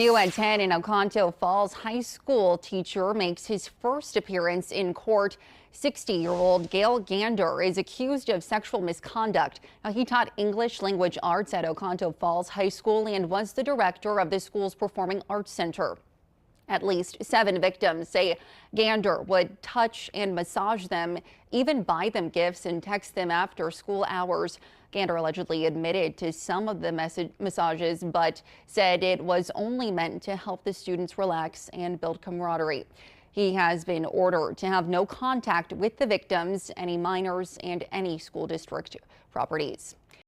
New at 10, an Oconto Falls High School teacher makes his first appearance in court. 60-year-old Gail Gander is accused of sexual misconduct. Now, he taught English language arts at Oconto Falls High School and was the director of the school's Performing Arts Center. At least 7 victims say Gander would touch and massage them, even buy them gifts and text them after school hours. Gander allegedly admitted to some of the massages, but said it was only meant to help the students relax and build camaraderie. He has been ordered to have no contact with the victims, any minors, and any school district properties.